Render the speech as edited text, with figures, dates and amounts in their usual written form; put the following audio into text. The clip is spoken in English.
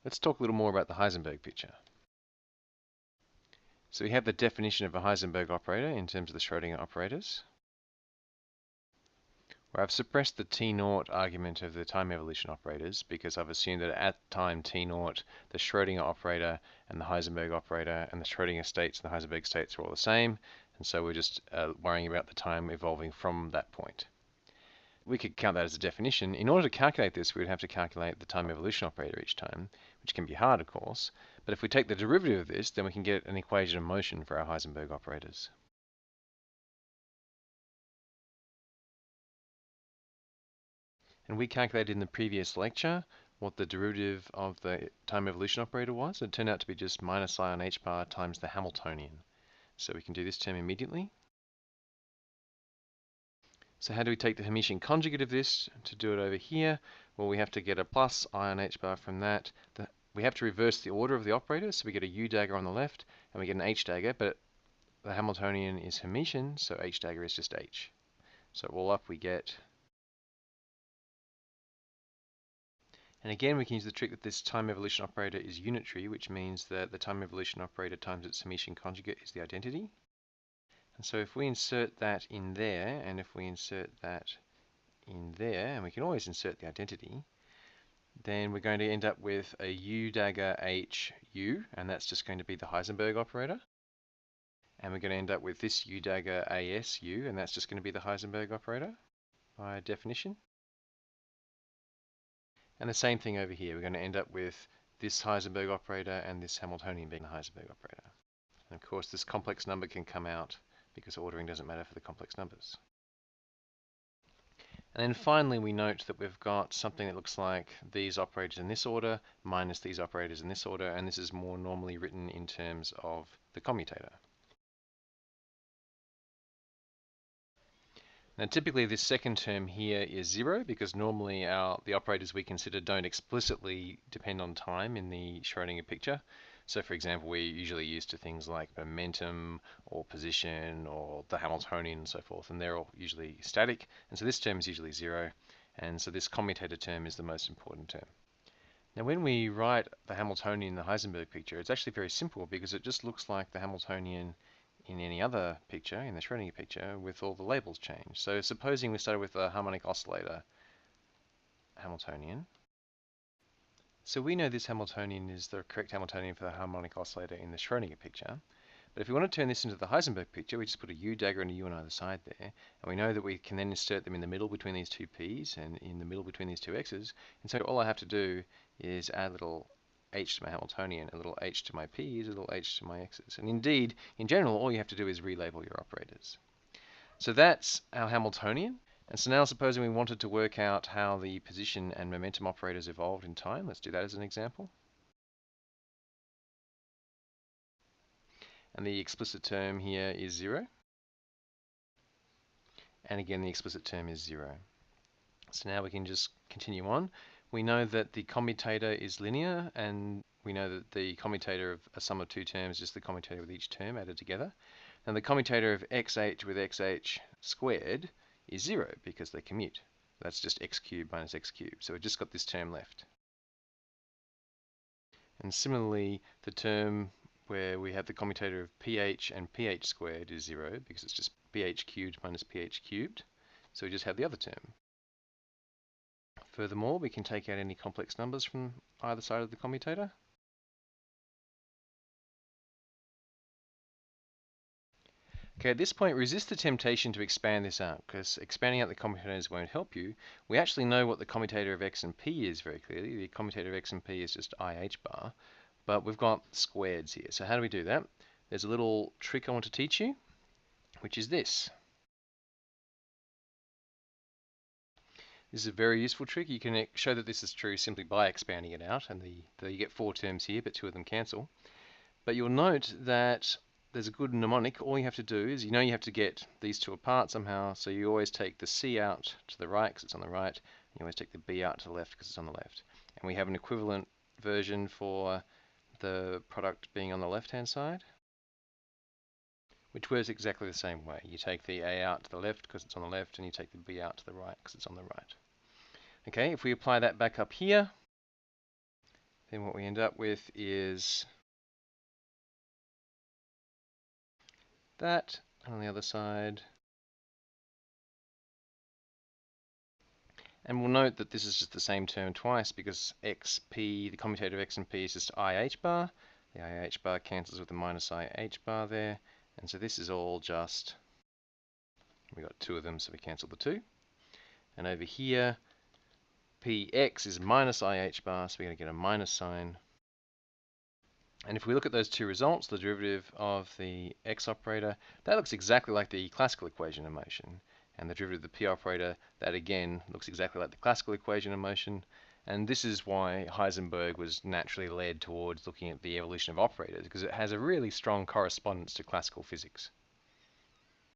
Let's talk a little more about the Heisenberg picture. So we have the definition of a Heisenberg operator in terms of the Schrödinger operators, where I've suppressed the T0 argument of the time evolution operators because I've assumed that at time T0, the Schrödinger operator and the Heisenberg operator and the Schrödinger states and the Heisenberg states are all the same, and so we're just worrying about the time evolving from that point. We could count that as a definition. In order to calculate this, we would have to calculate the time evolution operator each time, which can be hard, of course. But if we take the derivative of this, then we can get an equation of motion for our Heisenberg operators. And we calculated in the previous lecture what the derivative of the time evolution operator was. It turned out to be just minus I on h bar times the Hamiltonian. So we can do this term immediately. So how do we take the Hermitian conjugate of this to do it over here? Well, we have to get a plus I on h bar from that. We have to reverse the order of the operators, so we get a U dagger on the left, and we get an H dagger, but the Hamiltonian is Hermitian, so H dagger is just H. So all up we get... And again, we can use the trick that this time evolution operator is unitary, which means that the time evolution operator times its Hermitian conjugate is the identity. And so if we insert that in there, and if we insert that in there, and we can always insert the identity, then we're going to end up with a U dagger H U, and that's just going to be the Heisenberg operator. And we're going to end up with this U dagger AS U, and that's just going to be the Heisenberg operator by definition. And the same thing over here. We're going to end up with this Heisenberg operator and this Hamiltonian being the Heisenberg operator. And of course, this complex number can come out because ordering doesn't matter for the complex numbers. And then finally, we note that we've got something that looks like these operators in this order minus these operators in this order, and this is more normally written in terms of the commutator. Now typically this second term here is 0 because normally the operators we consider don't explicitly depend on time in the Schrödinger picture. So for example, we're usually used to things like momentum or position or the Hamiltonian and so forth, and they're all usually static. And so this term is usually 0, and so this commutator term is the most important term. Now when we write the Hamiltonian in the Heisenberg picture, it's actually very simple because it just looks like the Hamiltonian in any other picture, in the Schrödinger picture, with all the labels changed. So supposing we started with a harmonic oscillator Hamiltonian. So we know this Hamiltonian is the correct Hamiltonian for the harmonic oscillator in the Schrödinger picture. But if we want to turn this into the Heisenberg picture, we just put a U dagger and a U on either side there. And we know that we can then insert them in the middle between these two P's and in the middle between these two X's. And so all I have to do is add a little H to my Hamiltonian, a little H to my P's, a little H to my X's. And indeed, in general, all you have to do is relabel your operators. So that's our Hamiltonian. And so now supposing we wanted to work out how the position and momentum operators evolved in time, let's do that as an example. And the explicit term here is 0. And again, the explicit term is 0. So now we can just continue on. We know that the commutator is linear, and we know that the commutator of a sum of two terms is the commutator with each term added together. And the commutator of xh with xh squared is 0 because they commute. That's just x cubed minus x cubed. So we've just got this term left. And similarly, the term where we have the commutator of pH and pH squared is 0 because it's just pH cubed minus pH cubed. So we just have the other term. Furthermore, we can take out any complex numbers from either side of the commutator. Okay, at this point, resist the temptation to expand this out, because expanding out the commutators won't help you. We actually know what the commutator of x and p is very clearly. The commutator of x and p is just IH bar, but we've got squareds here. So how do we do that? There's a little trick I want to teach you, which is this. This is a very useful trick. You can show that this is true simply by expanding it out, and you get 4 terms here, but 2 of them cancel. But you'll note that there's a good mnemonic. All you have to do is, you have to get these two apart somehow, so you always take the C out to the right because it's on the right, and you always take the B out to the left because it's on the left. And we have an equivalent version for the product being on the left-hand side, which works exactly the same way. You take the A out to the left because it's on the left, and you take the B out to the right because it's on the right. Okay, if we apply that back up here, then what we end up with is that, and on the other side. And we'll note that this is just the same term twice because xp, the commutator of x and p is just IH bar. The IH bar cancels with the minus IH bar there. And so this is all just, we got two of them, so we cancel the two. And over here, px is minus IH bar, so we're going to get a minus sign. And if we look at those two results, the derivative of the x operator, that looks exactly like the classical equation of motion. And the derivative of the p operator, that again looks exactly like the classical equation of motion. And this is why Heisenberg was naturally led towards looking at the evolution of operators, because it has a really strong correspondence to classical physics.